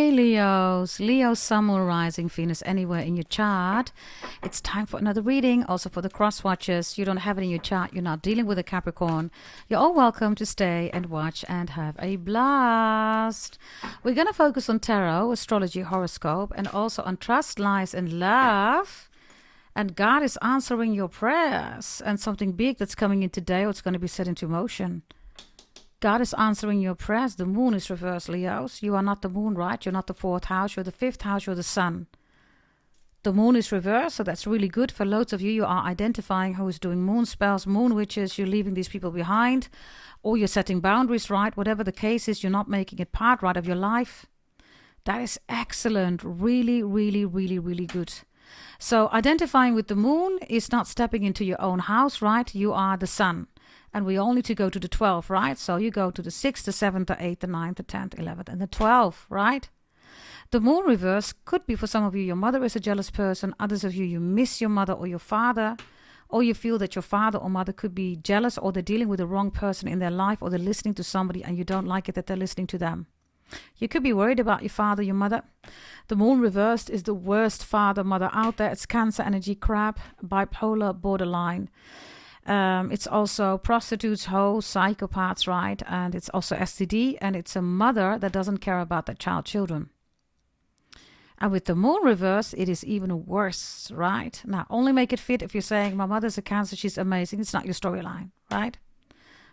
Hey Leos, Leo, Sun, Moon, Rising, Venus anywhere in your chart. It's time for another reading. Also for the cross watchers, you don't have it in your chart, you're not dealing with a Capricorn. You're all welcome to stay and watch and have a blast. We're going to focus on tarot, astrology, horoscope, and also on trust, lies, and love. And God is answering your prayers, and something big that's coming in today, or it's going to be set into motion. God is answering your prayers. The moon is reversed, Leos. You are not the moon, right? You're not the fourth house. You're the fifth house. You're the sun. The moon is reversed, so that's really good. For loads of you, you are identifying who is doing moon spells, moon witches. You're leaving these people behind, or you're setting boundaries, right? Whatever the case is, you're not making it part, right, of your life. That is excellent. Really, really, really, really good. So identifying with the moon is not stepping into your own house, right? You are the sun. And we all need to go to the 12th, right? So you go to the 6th, the 7th, the 8th, the 9th, the 10th, 11th, and the 12th, right? The moon reverse could be for some of you, your mother is a jealous person. Others of you, you miss your mother or your father. Or you feel that your father or mother could be jealous, or they're dealing with the wrong person in their life, or they're listening to somebody and you don't like it that they're listening to them. You could be worried about your father, your mother. The moon reversed is the worst father-mother out there. It's Cancer energy, crab, bipolar, borderline. It's also prostitutes, hoes, psychopaths, right? And it's also STD, and it's a mother that doesn't care about their children. And with the moon reverse, it is even worse, right? Now, only make it fit if you're saying, my mother's a Cancer, she's amazing. It's not your storyline, right?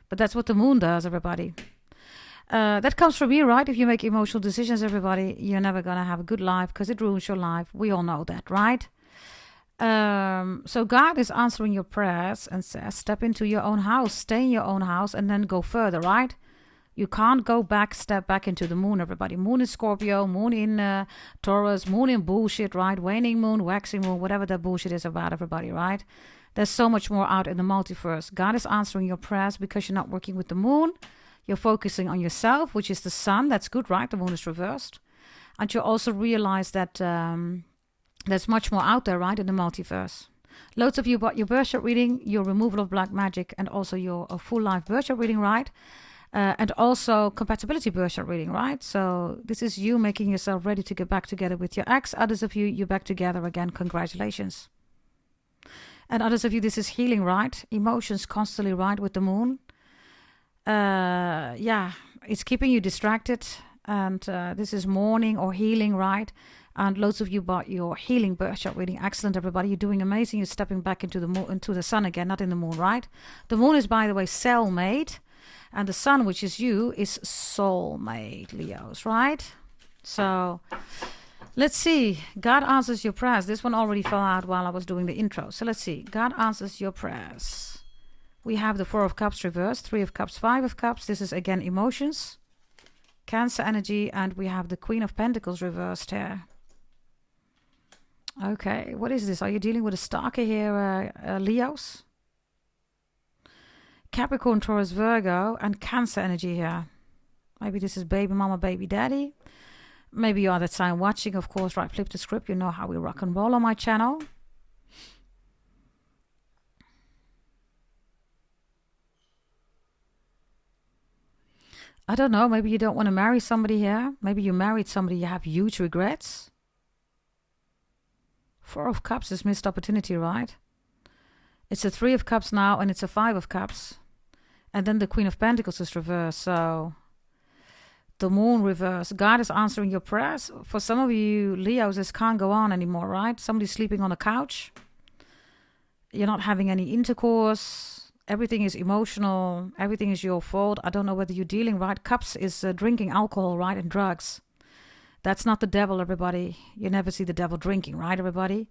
But that's what the moon does, everybody. That comes from you, right? If you make emotional decisions, everybody, you're never going to have a good life because it ruins your life. We all know that, right? So God is answering your prayers and says, step into your own house, stay in your own house, and then go further, right? You can't go back, step back into the moon, everybody. Moon in Scorpio, moon in Taurus, moon in bullshit, right? Waning moon, waxing moon, whatever that bullshit is about, everybody, right? There's so much more out in the multiverse. God is answering your prayers because you're not working with the moon. You're focusing on yourself, which is the sun. That's good, right? The moon is reversed. And you also realize that there's much more out there, right, in the multiverse. Loads of you bought your birth chart reading, your removal of black magic, and also your full life birth chart reading, right? And also compatibility birth chart reading, right? So this is you making yourself ready to get back together with your ex. Others of you, you're back together again. Congratulations. And others of you, this is healing, right? Emotions constantly, right, with the moon. Yeah, it's keeping you distracted. And this is mourning or healing, right? And loads of you bought your healing birth chart reading. Excellent, everybody. You're doing amazing. You're stepping back into the moon, into the sun again, not in the moon, right? The moon is, by the way, soulmate. And the sun, which is you, is soulmate, Leos, right? So let's see. God answers your prayers. This one already fell out while I was doing the intro. So let's see. God answers your prayers. We have the 4 of Cups reversed, 3 of Cups, 5 of Cups. This is, again, emotions. Cancer energy. And we have the Queen of Pentacles reversed here. Okay, what is this? Are you dealing with a stalker here, Leos? Capricorn, Taurus, Virgo, and Cancer energy here. Maybe this is baby mama, baby daddy. Maybe you are that sign watching, of course, right? Flip the script. You know how we rock and roll on my channel. I don't know. Maybe you don't want to marry somebody here. Maybe you married somebody, you have huge regrets. 4 of Cups is missed opportunity, right? It's a 3 of Cups now, and it's a 5 of Cups. And then the Queen of Pentacles is reversed. So the moon reversed. God is answering your prayers. For some of you, Leos, this can't go on anymore, right? Somebody's sleeping on a couch. You're not having any intercourse. Everything is emotional. Everything is your fault. I don't know whether you're dealing, right? Cups is drinking alcohol, right? And drugs. That's not the devil, everybody. You never see the devil drinking, right, everybody?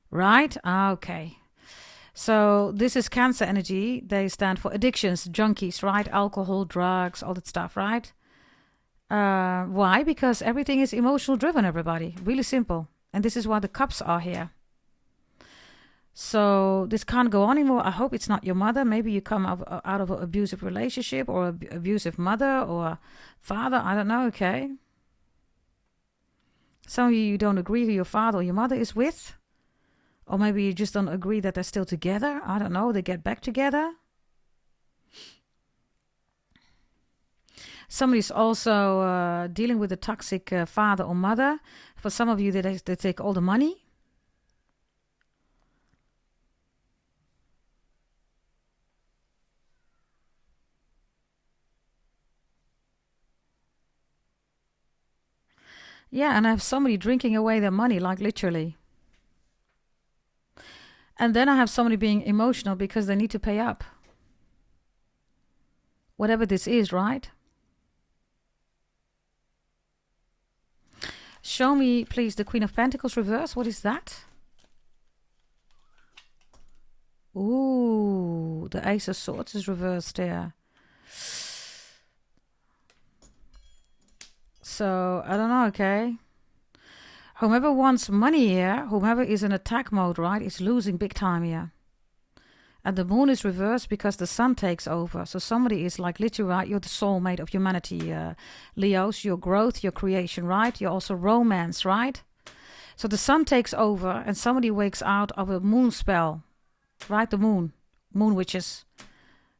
Right? Okay. So this is Cancer energy. They stand for addictions, junkies, right? Alcohol, drugs, all that stuff, right? Why? Because everything is emotional driven, everybody. Really simple. And this is why the Cups are here. So this can't go on anymore. I hope it's not your mother. Maybe you come out of an abusive relationship, or an abusive mother or father. I don't know, okay? Some of you don't agree who your father or your mother is with. Or maybe you just don't agree that they're still together. I don't know. They get back together. Somebody's also dealing with a toxic father or mother. For some of you, they take all the money. Yeah, and I have somebody drinking away their money, like literally. And then I have somebody being emotional because they need to pay up. Whatever this is, right? Show me, please, the Queen of Pentacles reverse. What is that? Ooh, the Ace of Swords is reversed there. So, I don't know, okay? Whomever wants money here, whomever is in attack mode, right, is losing big time here. And the moon is reversed because the sun takes over. So somebody is like literally, right, you're the soulmate of humanity, Leos, your growth, your creation, right? You're also romance, right? So the sun takes over and somebody wakes out of a moon spell, right? The moon witches.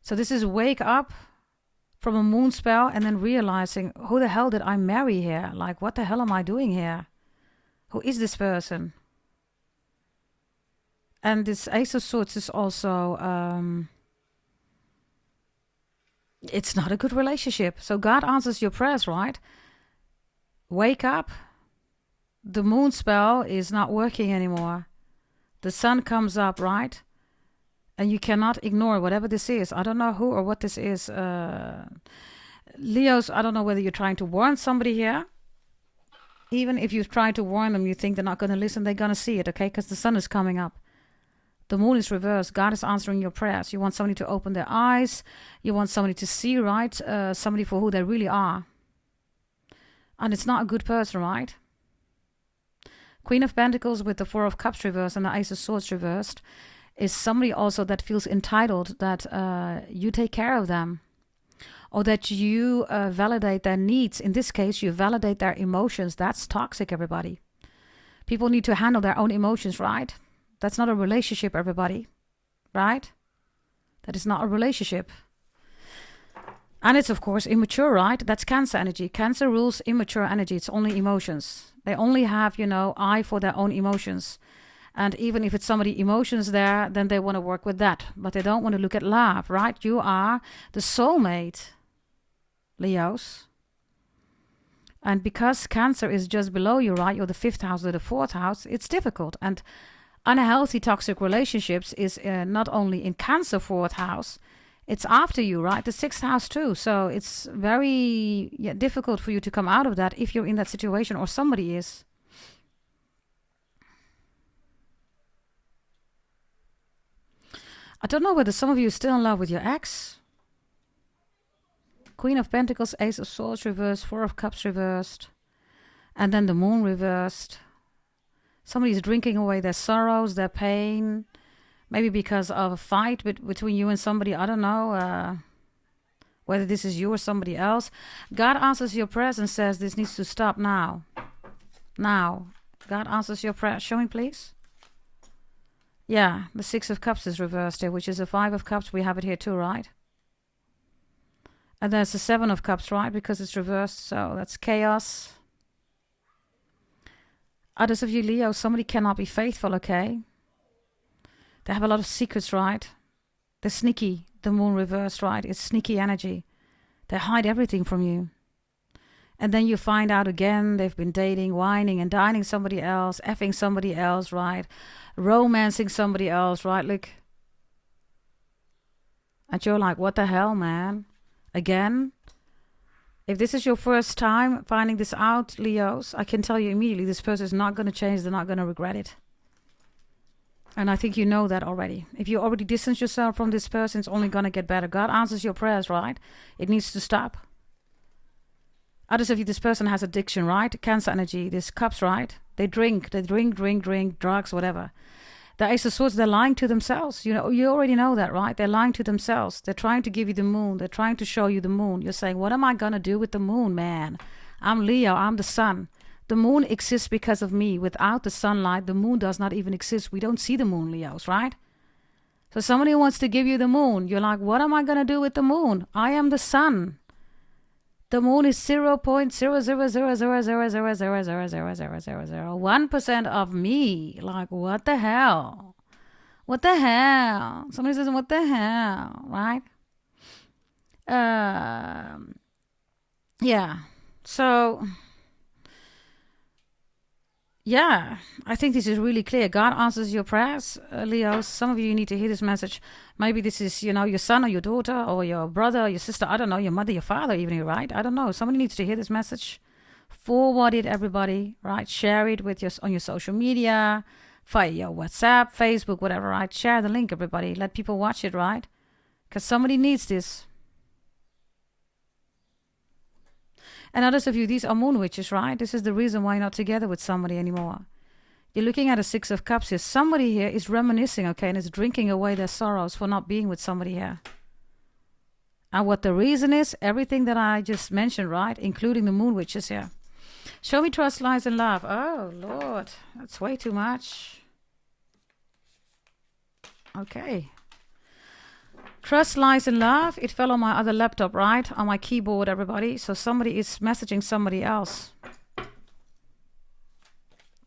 So this is wake up from a moon spell and then realizing, who the hell did I marry here? Like, what the hell am I doing here? Who is this person? And this Ace of Swords is also, it's not a good relationship. So God answers your prayers, right? Wake up. The moon spell is not working anymore. The sun comes up, right? And you cannot ignore whatever this is. I don't know who or what this is. Leos, I don't know whether you're trying to warn somebody here. Even if you try to warn them, you think they're not going to listen, they're going to see it, okay? Because the sun is coming up. The moon is reversed. God is answering your prayers. You want somebody to open their eyes. You want somebody to see, right? Somebody for who they really are. And it's not a good person, right? Queen of Pentacles with the Four of Cups reversed and the Ace of Swords reversed is somebody also that feels entitled that you take care of them. Or that you validate their needs. In this case, you validate their emotions. That's toxic, everybody. People need to handle their own emotions, right? That's not a relationship, everybody. Right? That is not a relationship. And it's, of course, immature, right? That's Cancer energy. Cancer rules immature energy. It's only emotions. They only have, eye for their own emotions. And even if it's somebody emotions there, then they want to work with that. But they don't want to look at love, right? You are the soulmate, Leos. And because Cancer is just below you, right? You're the 5th house or the 4th house. It's difficult. And unhealthy toxic relationships is not only in Cancer 4th house, it's after you, right? The 6th house too. So it's very difficult for you to come out of that if you're in that situation or somebody is. I don't know whether some of you are still in love with your ex. Queen of Pentacles, Ace of Swords reversed, Four of Cups reversed, and then the moon reversed. Somebody is drinking away their sorrows, their pain, maybe because of a fight between you and somebody. I don't know whether this is you or somebody else. God answers your prayers and says this needs to stop now. Now. God answers your prayer. Show me, please. Yeah, the 6 of Cups is reversed here, which is the 5 of Cups. We have it here too, right? And there's the 7 of Cups, right? Because it's reversed, so that's chaos. Others of you, Leo, somebody cannot be faithful, okay? They have a lot of secrets, right? They're sneaky. The moon reversed, right? It's sneaky energy. They hide everything from you. And then you find out again they've been dating, whining and dining somebody else, effing somebody else, right? Romancing somebody else, right? Like, and you're like, what the hell, man? Again? If this is your first time finding this out, Leos, I can tell you immediately this person is not going to change. They're not going to regret it. And I think you know that already. If you already distance yourself from this person, it's only going to get better. God answers your prayers, right? It needs to stop. Others of you, this person has addiction, right? Cancer energy, this Cups, right? They drink, drugs, whatever. The Ace of Swords, they're lying to themselves. You already know that, right? They're lying to themselves. They're trying to give you the moon. They're trying to show you the moon. You're saying, what am I going to do with the moon, man? I'm Leo. I'm the sun. The moon exists because of me. Without the sunlight, the moon does not even exist. We don't see the moon, Leos, right? So somebody wants to give you the moon. You're like, what am I going to do with the moon? I am the sun. The moon is 0.0000000000001% of me. Like, what the hell? What the hell? Somebody says, what the hell? Right? Yeah. So, yeah, I think this is really clear. God answers your prayers, Leo. Some of you need to hear this message. Maybe this is, your son or your daughter or your brother or your sister. I don't know, your mother, your father, even, right? I don't know. Somebody needs to hear this message. Forward it, everybody, right? Share it on your social media, via your WhatsApp, Facebook, whatever, right? Share the link, everybody. Let people watch it, right? Because somebody needs this. And others of you, these are moon witches, right? This is the reason why you're not together with somebody anymore. You're looking at a 6 of Cups here. Somebody here is reminiscing, okay, and is drinking away their sorrows for not being with somebody here. And what the reason is, everything that I just mentioned, right? Including the moon witches here. Show me trust, lies, and love. Oh, Lord. That's way too much. Okay. Trust, lies, and love. It fell on my other laptop, right? On my keyboard, everybody. So somebody is messaging somebody else.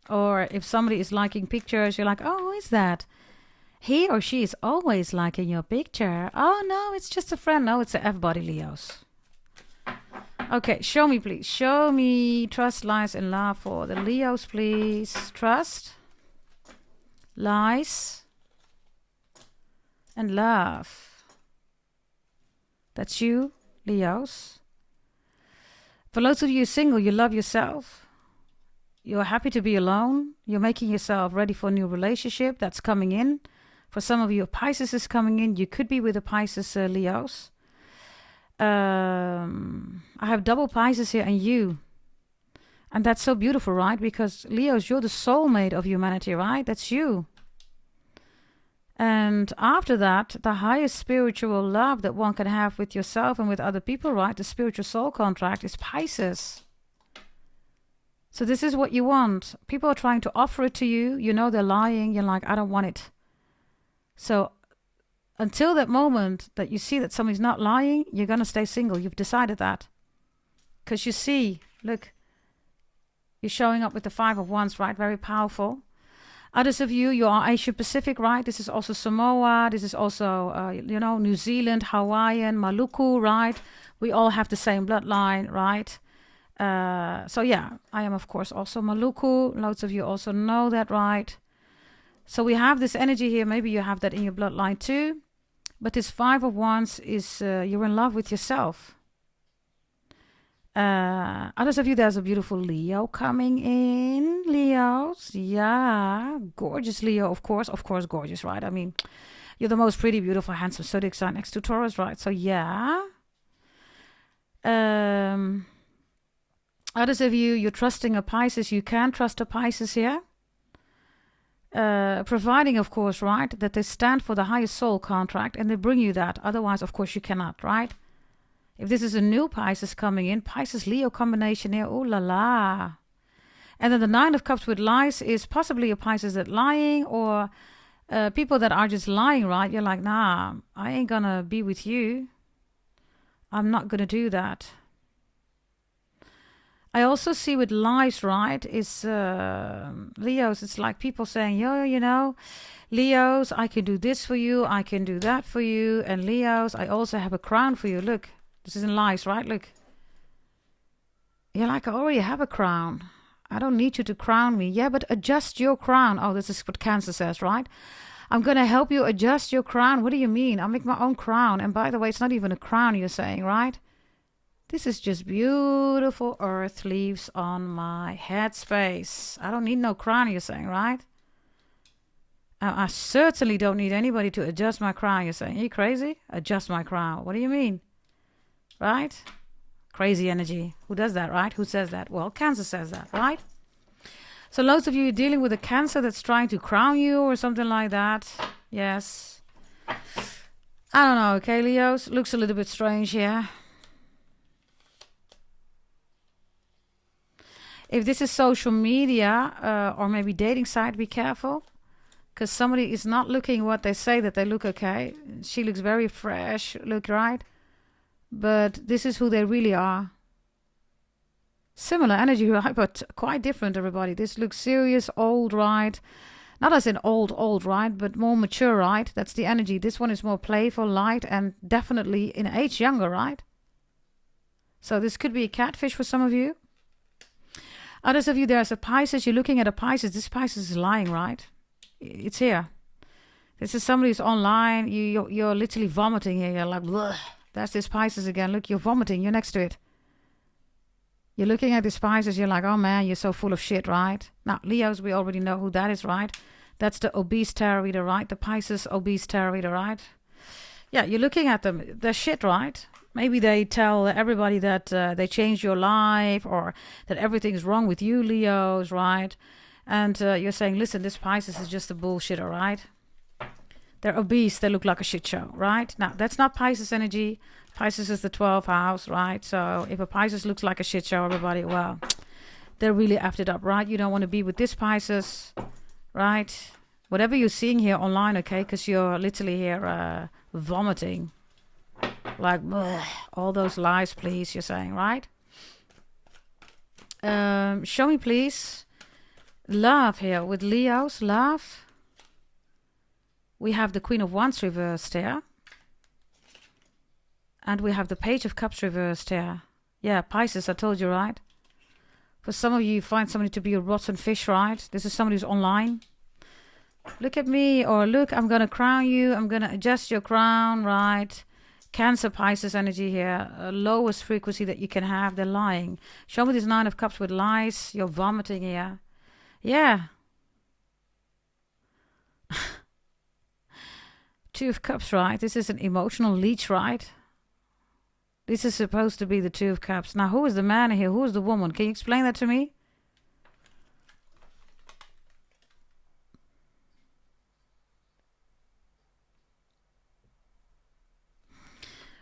Or if somebody is liking pictures, you're like, oh, who is that? He or she is always liking your picture. Oh, no, it's just a friend. No, it's the F-body, Leos. Okay, show me, please. Show me trust, lies, and love for the Leos, please. Trust, lies, and love. That's you, Leos. For lots of you single, you love yourself. You're happy to be alone. You're making yourself ready for a new relationship that's coming in. For some of you, Pisces is coming in. You could be with a Pisces, Leos. I have double Pisces here and you. And that's so beautiful, right? Because Leos, you're the soulmate of humanity, right? That's you. And after that, the highest spiritual love that one can have with yourself and with other people, right? The spiritual soul contract is Pisces. So this is what you want. People are trying to offer it to you. You know they're lying. You're like, I don't want it. So until that moment that you see that somebody's not lying, you're going to stay single. You've decided that. Because you see, look, you're showing up with the 5 of Wands, right? Very powerful. Others of you are Asia Pacific, right? This is also Samoa. This is also, New Zealand, Hawaiian, Maluku, right? We all have the same bloodline, right? So yeah, I am, of course, also Maluku. Lots of you also know that, right? So we have this energy here. Maybe you have that in your bloodline too. But this 5 of Wands is you're in love with yourself. Others of you, there's a beautiful Leo coming in. Leos, yeah, gorgeous Leo, of course, gorgeous, right? I mean, you're the most pretty, beautiful, handsome zodiac sign next to Taurus, right? So yeah. Others of you, you're trusting a Pisces. You can trust a Pisces here. Providing, of course, right, that they stand for the highest soul contract and they bring you that. Otherwise, of course, you cannot, right? If this is a new Pisces coming in, Pisces-Leo combination here, ooh la la. And then the 9 of Cups with lies is possibly a Pisces that lying or people that are just lying, right? You're like, nah, I ain't gonna be with you. I'm not gonna do that. I also see with lies, right, is Leos, it's like people saying, yo, Leos, I can do this for you, I can do that for you. And Leos, I also have a crown for you. Look, this is in lies, right? Look. You're like, I already have a crown. I don't need you to crown me. Yeah, but adjust your crown. Oh, this is what Cancer says, right? I'm going to help you adjust your crown. What do you mean? I'll make my own crown. And by the way, it's not even a crown you're saying, right? This is just beautiful earth leaves on my headspace. I don't need no crown, you're saying, right? I certainly don't need anybody to adjust my crown, you're saying. Are you crazy? Adjust my crown. What do you mean? Right? Crazy energy. Who does that, right? Who says that? Well, Cancer says that, right? So loads of you are dealing with a Cancer that's trying to crown you or something like that. Yes. I don't know, okay, Leos? Looks a little bit strange here. If this is social media or maybe dating site, be careful. Because somebody is not looking what they say that they look okay. She looks very fresh, look right. But this is who they really are. Similar energy, right? But quite different, everybody. This looks serious, old, right? Not as in old, right? But more mature, right? That's the energy. This one is more playful, light, and definitely in age younger, right? So this could be a catfish for some of you. Others of you, there's a Pisces. You're looking at a Pisces. This Pisces is lying, right? It's here. This is somebody who's online. You're literally vomiting here. You're like, bleh. That's this Pisces again. Look, you're vomiting. You're next to it. You're looking at this Pisces. You're like, oh man, you're so full of shit, right? Now, Leos, we already know who that is, right? That's the obese tarot reader, right? The Pisces obese tarot reader, right? Yeah, you're looking at them. They're shit, right? Maybe they tell everybody that they changed your life or that everything's wrong with you, Leos, right? And you're saying, listen, this Pisces is just a bullshitter, right? They're obese. They look like a shit show, right? Now, that's not Pisces energy. Pisces is the 12th house, right? So if a Pisces looks like a shit show, everybody, well, they're really effed it up, right? You don't want to be with this Pisces, right? Whatever you're seeing here online, okay? Because you're literally here vomiting. Like, bleh, all those lies, please, you're saying, right? Show me, please. Love here with Leos. Love. We have the Queen of Wands reversed here. And we have the Page of Cups reversed here. Yeah, Pisces, I told you, right? For some of you, you find somebody to be a rotten fish, right? This is somebody who's online. Look at me, or look, I'm going to crown you. I'm going to adjust your crown, right? Cancer, Pisces energy here. Lowest frequency that you can have. They're lying. Show me this Nine of Cups with lies. You're vomiting here. Yeah. Two of Cups, right? This is an emotional leech, right? This is supposed to be the Two of Cups. Now, who is the man here? Who is the woman? Can you explain that to me?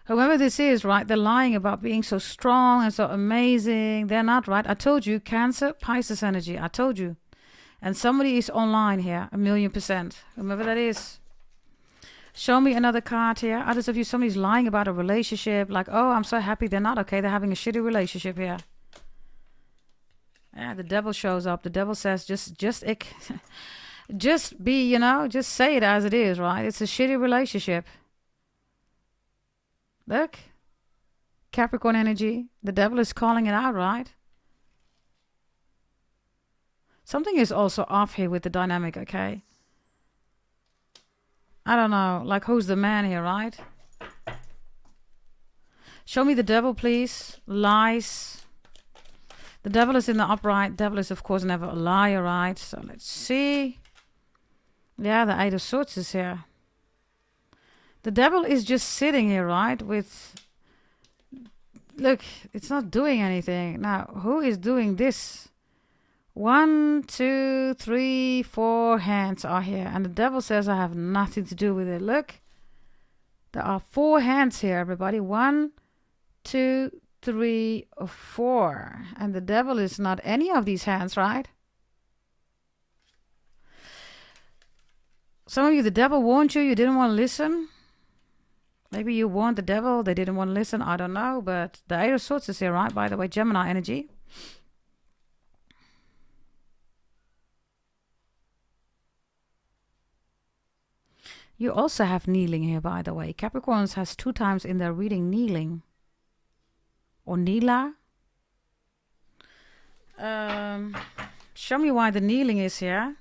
Whoever this is, right, they're lying about being so strong and so amazing. They're not, right? I told you, Cancer, Pisces energy. I told you. And somebody is online here, 1,000,000%. Whoever that is. Show me another card here. Others of you, somebody's lying about a relationship. Like, oh, I'm so happy. They're not okay. They're having a shitty relationship here. Yeah, the devil shows up. The devil says, just just be, just say it as it is, right? It's a shitty relationship. Look. Capricorn energy. The devil is calling it out, right? Something is also off here with the dynamic, okay? I don't know. Like, who's the man here, right? Show me the devil, please. Lies. The devil is in the upright. Devil is, of course, never a liar, right? So let's see. Yeah, the Eight of Swords is here. The devil is just sitting here, right? With... Look, it's not doing anything. Now, who is doing this? 1, 2, 3, 4 hands are here. And the devil says I have nothing to do with it. Look. There are 4 hands here, everybody. 1, 2, 3, 4. And the devil is not any of these hands, right? Some of you, the devil warned you. You didn't want to listen. Maybe you warned the devil. They didn't want to listen. I don't know. But the Eight of Swords is here, right? By the way, Gemini energy. You also have kneeling here, by the way. Capricorns has 2 times in their reading kneeling. Or Nila. Show me why the kneeling is here.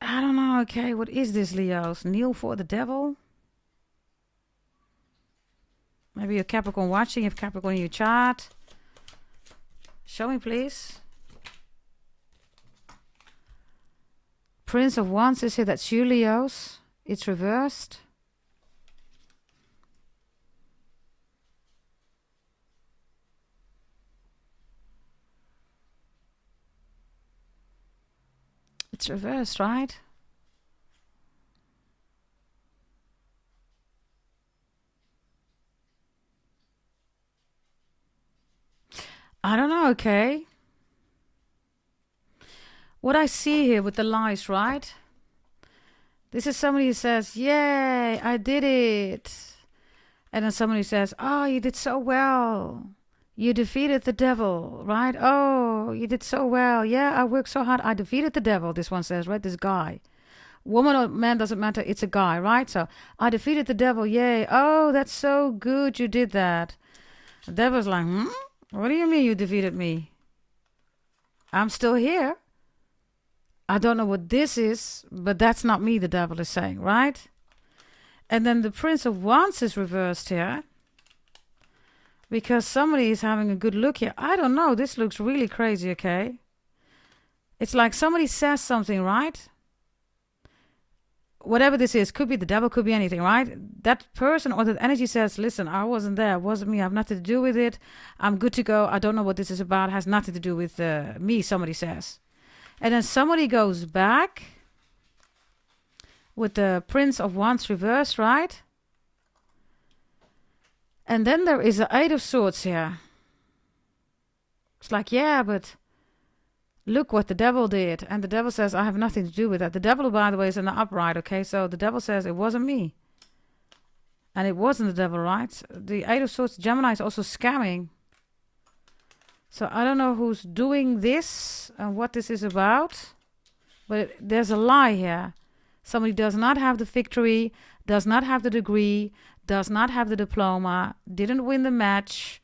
I don't know. Okay, what is this, Leos? Kneel for the devil? Maybe you're Capricorn watching. You have Capricorn in your chart. Show me, please. Prince of Wands is here. That's you, Leos. It's reversed. It's reversed, right? I don't know, okay. What I see here with the lies, right? This is somebody who says, yay, I did it. And then somebody says, oh, you did so well. You defeated the devil, right? Oh, you did so well. Yeah, I worked so hard. I defeated the devil, this one says, right? This guy. Woman or man, doesn't matter. It's a guy, right? So, I defeated the devil. Yay. Oh, that's so good. You did that. The devil's like, what do you mean you defeated me? I'm still here. I don't know what this is, but that's not me, the devil is saying, right? And then the Prince of Wands is reversed here. Because somebody is having a good look here. I don't know. This looks really crazy, okay? It's like somebody says something, right? Whatever this is, could be the devil, could be anything, right? That person or that energy says, listen, I wasn't there. It wasn't me. I have nothing to do with it. I'm good to go. I don't know what this is about. It has nothing to do with me, somebody says. And then somebody goes back with the Prince of Wands reversed, right? And then there is the 8 of Swords here. It's like, yeah, but look what the devil did. And the devil says, I have nothing to do with that. The devil, by the way, is in the upright, okay? So the devil says, it wasn't me. And it wasn't the devil, right? The 8 of Swords, Gemini, is also scamming. So I don't know who's doing this and what this is about. But there's a lie here. Somebody does not have the victory, does not have the degree, does not have the diploma, didn't win the match,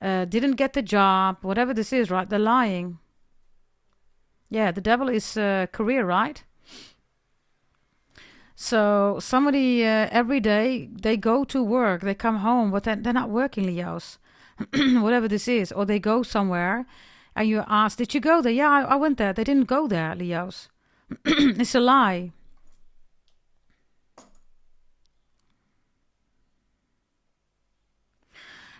didn't get the job, whatever this is, right? They're lying. Yeah, the devil is career, right? So somebody every day, they go to work, they come home, but they're not working, Leos. Whatever this is. Or they go somewhere and you ask, did you go there? Yeah, I went there. They didn't go there, Leos. It's a lie.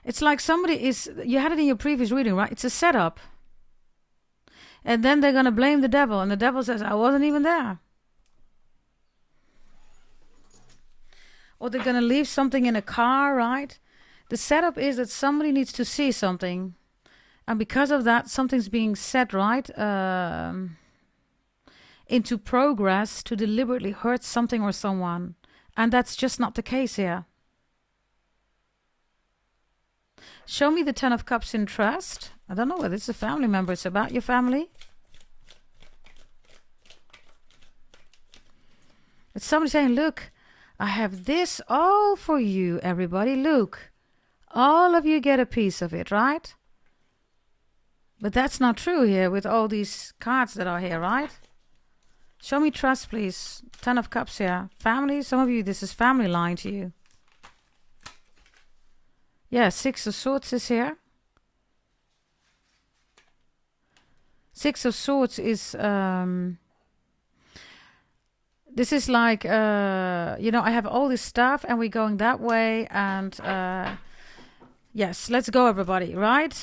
It's like somebody is, you had it in your previous reading, right? It's a setup. And then they're going to blame the devil. And the devil says, I wasn't even there. Or they're going to leave something in a car, right? The setup is that somebody needs to see something. And because of that, something's being set, right? Into progress to deliberately hurt something or someone. And that's just not the case here. Show me the 10 of Cups in trust. I don't know whether it's a family member. It's about your family. It's somebody saying, look, I have this all for you, everybody. Look, all of you get a piece of it, right? But that's not true here with all these cards that are here, right? Show me trust, please. 10 of Cups here. Family, some of you, this is family lying to you. Yeah, 6 of Swords is here. 6 of Swords is, this is like, you know, I have all this stuff and we're going that way. And yes, let's go, everybody, right?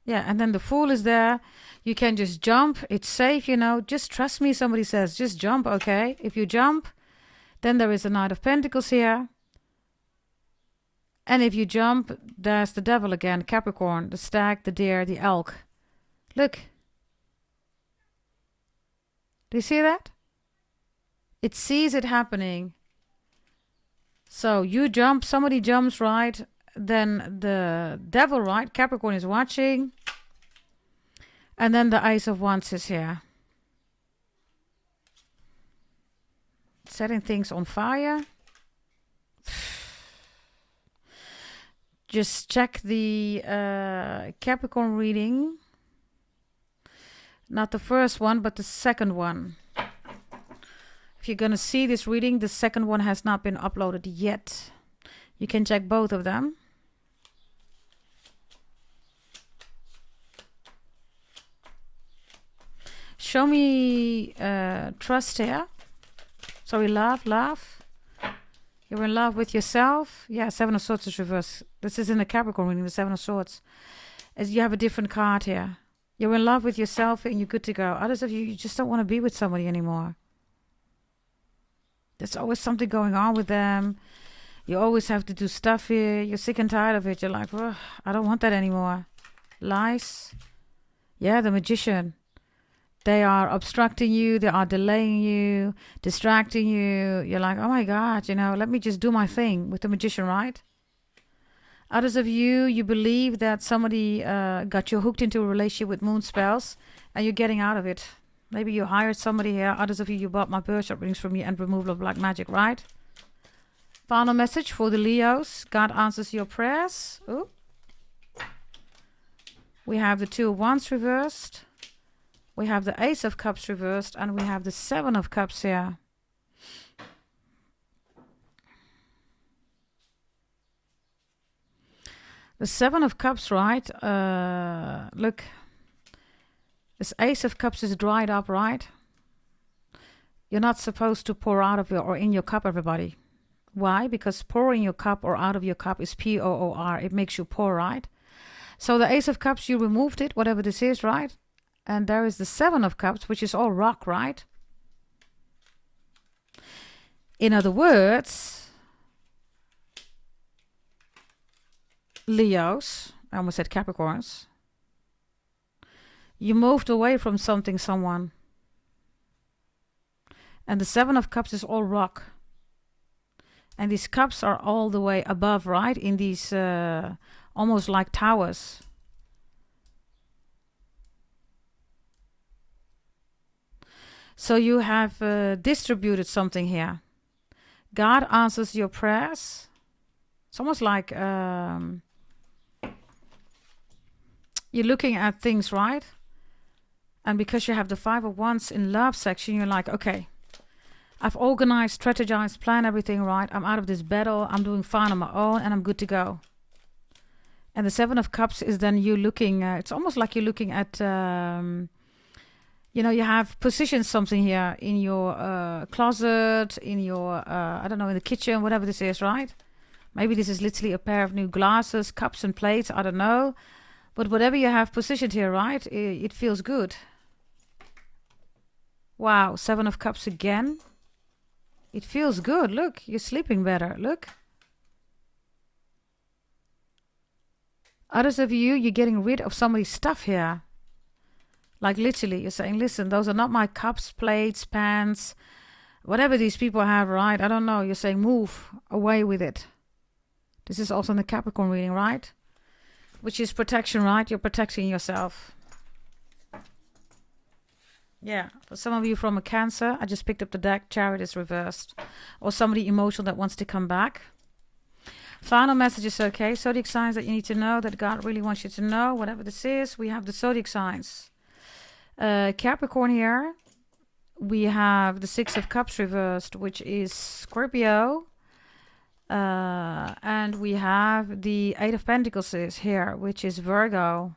Yeah, and then the Fool is there. You can just jump. It's safe, you know. Just trust me, somebody says. Just jump, okay? If you jump, then there is the Knight of Pentacles here. And if you jump, there's the devil again. Capricorn, the stag, the deer, the elk. Look. Do you see that? It sees it happening. So you jump, somebody jumps, right? Then the devil, right? Capricorn is watching. And then the Ace of Wands is here. Setting things on fire. Just check the Capricorn reading. Not the first one, but the second one. If you're going to see this reading, the second one has not been uploaded yet. You can check both of them. Show me trust here. Sorry, love. You're in love with yourself. Yeah, 7 of Swords is reversed. This is in the Capricorn reading, the 7 of Swords. As you have a different card here. You're in love with yourself and you're good to go. Others of you, you just don't want to be with somebody anymore. There's always something going on with them. You always have to do stuff here. You're sick and tired of it. You're like, oh, I don't want that anymore. Lies. Yeah, the Magician. They are obstructing you. They are delaying you, distracting you. You're like, oh my God, you know, let me just do my thing with the Magician, right? Others of you, you believe that somebody got you hooked into a relationship with moon spells and you're getting out of it. Maybe you hired somebody here. Others of you, you bought my birth chart readings from me and removal of black magic, right? Final message for the Leos. God answers your prayers. Ooh. We have the Two of Wands reversed. We have the Ace of Cups reversed. And we have the Seven of Cups here. The Seven of Cups, right? Look. This Ace of Cups is dried up, right? You're not supposed to pour out of your or in your cup, everybody. Why? Because pouring your cup or out of your cup is P-O-O-R. It makes you pour, right? So the Ace of Cups, you removed it, whatever this is, right? And there is the Seven of Cups, which is all rock, right? In other words, Leos, I almost said Capricorns, you moved away from something, someone. And the Seven of Cups is all rock. And these cups are all the way above, right? In these almost like towers. So you have distributed something here. God answers your prayers. It's almost like you're looking at things, right? And because you have the Five of Wands in love section, you're like, okay, I've organized, strategized, planned everything right. I'm out of this battle. I'm doing fine on my own and I'm good to go. And the Seven of Cups is then you looking, it's almost like you're looking at, you know, you have positioned something here in your closet, in your, I don't know, in the kitchen, whatever this is, right? Maybe this is literally a pair of new glasses, cups and plates, I don't know. But whatever you have positioned here, right, it feels good. Wow, Seven of Cups again. It feels good. Look, you're sleeping better. Look. Others of you, you're getting rid of somebody's stuff here. Like literally, you're saying, listen, those are not my cups, plates, pans, whatever these people have, right? I don't know. You're saying move away with it. This is also in the Capricorn reading, right? Which is protection, right? You're protecting yourself. Yeah, for some of you from a Cancer, I just picked up the deck, Chariot is reversed. Or somebody emotional that wants to come back. Final messages, okay? Zodiac signs that you need to know, that God really wants you to know, whatever this is. We have the zodiac signs. Capricorn here. We have the Six of Cups reversed, which is Scorpio. And we have the Eight of Pentacles is here, which is Virgo.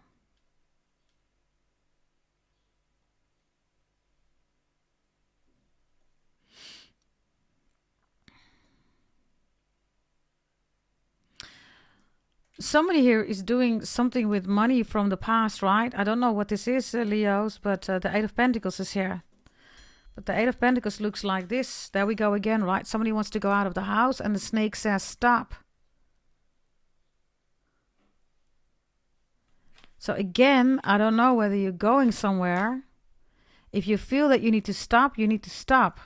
Somebody here is doing something with money from the past, right? I don't know what this is, Leos, but the Eight of Pentacles is here. But the Eight of Pentacles looks like this. There we go again, right? Somebody wants to go out of the house and the snake says stop. So again, I don't know whether you're going somewhere. If you feel that you need to stop, you need to stop.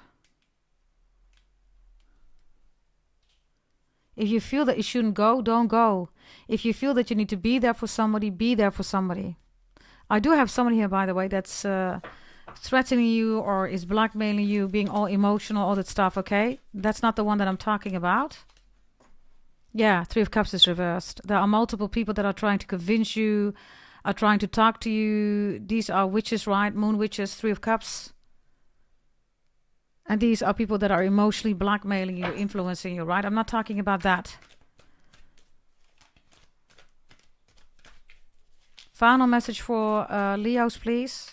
If you feel that you shouldn't go, don't go. If you feel that you need to be there for somebody, be there for somebody. I do have someone here, by the way, that's threatening you or is blackmailing you, being all emotional, all that stuff, okay? That's not the one that I'm talking about. Yeah, Three of Cups is reversed. There are multiple people that are trying to convince you, are trying to talk to you. These are witches, right? Moon witches, Three of Cups. And these are people that are emotionally blackmailing you, influencing you, right? I'm not talking about that. Final message for Leos, please.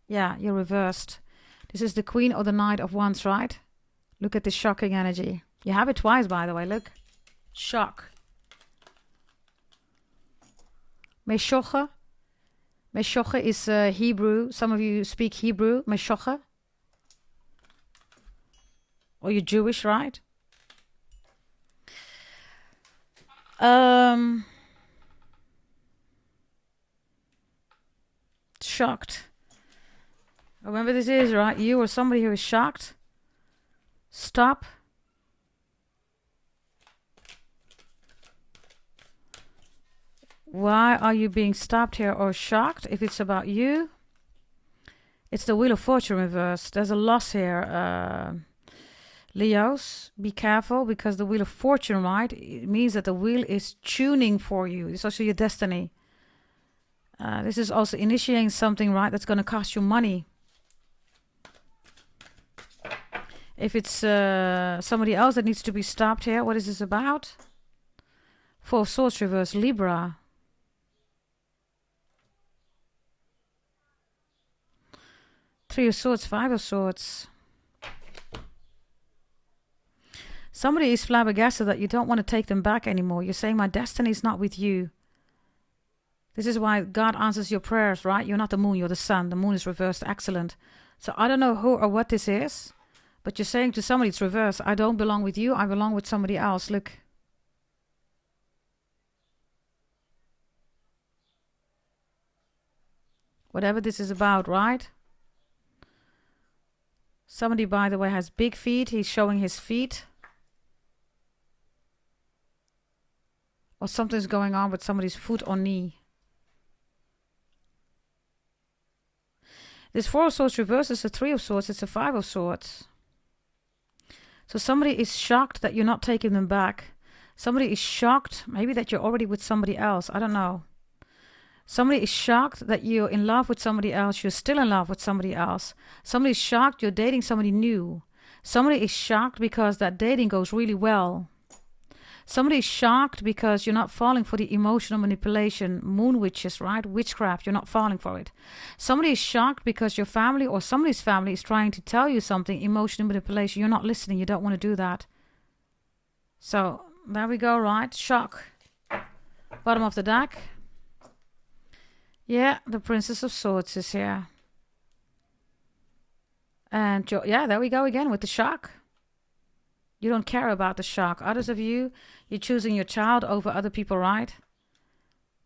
Yeah, you're reversed. This is the Queen or the Knight of Wands, right? Look at this shocking energy. You have it twice, by the way. Look. Shock. Meshoche. Meshoche is Hebrew. Some of you speak Hebrew. Meshoche. Or you're Jewish, right? Shocked. Remember this is, right? You or somebody who is shocked. Stop. Why are you being stopped here or shocked? If it's about you, it's the Wheel of Fortune reversed. There's a loss here, Leos. Be careful, because the Wheel of Fortune, right, it means that the wheel is tuning for you. It's also your destiny. This is also initiating something, right, that's going to cost you money. If it's somebody else that needs to be stopped here, what is this about? Four of Swords reverse, Libra. Three of Swords, Five of Swords. Somebody is flabbergasted that you don't want to take them back anymore. You're saying, my destiny is not with you. This is why God answers your prayers, right? You're not the moon, you're the sun. The moon is reversed. Excellent. So I don't know who or what this is, but you're saying to somebody it's reversed. I don't belong with you. I belong with somebody else. Look. Whatever this is about, right? Somebody, by the way, has big feet. He's showing his feet. Or something's going on with somebody's foot or knee. This Four of Swords reverses a Three of Swords. It's a Five of Swords. So somebody is shocked that you're not taking them back. Somebody is shocked, maybe that you're already with somebody else. I don't know. Somebody is shocked that you're in love with somebody else. You're still in love with somebody else. Somebody is shocked you're dating somebody new. Somebody is shocked because that dating goes really well. Somebody is shocked because you're not falling for the emotional manipulation, moon witches, right? Witchcraft, you're not falling for it. Somebody is shocked because your family or somebody's family is trying to tell you something, emotional manipulation. You're not listening. You don't want to do that. So there we go, right? Shock. Bottom of the deck. Yeah, the Princess of Swords is here. And yeah, there we go again with the shock. You don't care about the shock. Others of you, you're choosing your child over other people, right?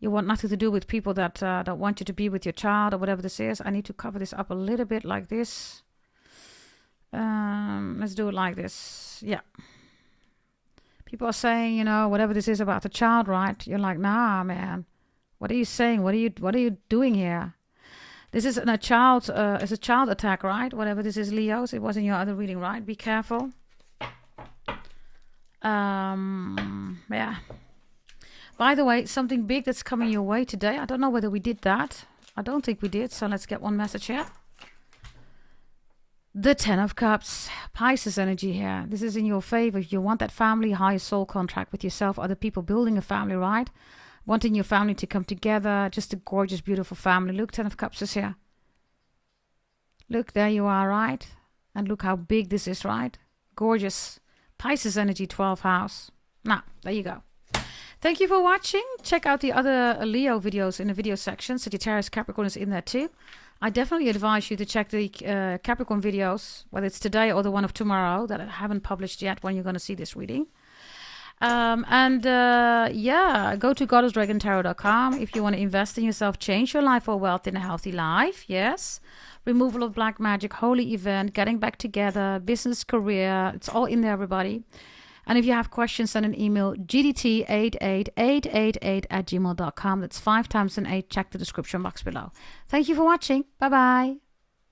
You want nothing to do with people that don't want you to be with your child or whatever this is. I need to cover this up a little bit like this. Let's do it like this. Yeah. People are saying, you know, whatever this is about the child, right? You're like, nah, man. What are you saying? What are you doing here? This is a child attack, right? Whatever this is, Leos. It was in your other reading, right? Be careful. Yeah. By the way, something big that's coming your way today. I don't know whether we did that. I don't think we did. So let's get one message here. The Ten of Cups. Pisces energy here. This is in your favor. If you want that family, higher soul contract with yourself, other people, building a family, right? Wanting your family to come together. Just a gorgeous, beautiful family. Look, Ten of Cups is here. Look, there you are, right? And look how big this is, right? Gorgeous. Pisces energy, 12th house. Now, there you go. Thank you for watching. Check out the other Leo videos in the video section. Sagittarius, Capricorn is in there too. I definitely advise you to check the Capricorn videos, whether it's today or the one of tomorrow that I haven't published yet when you're going to see this reading. Yeah, go to goddessdragontarot.com if you want to invest in yourself, change your life for wealth in a healthy life. Yes. Removal of black magic, holy event, getting back together, business, career. It's all in there, everybody. And if you have questions, send an email, gdt88888@gmail.com. That's 5 times an 8. Check the description box below. Thank you for watching. Bye-bye.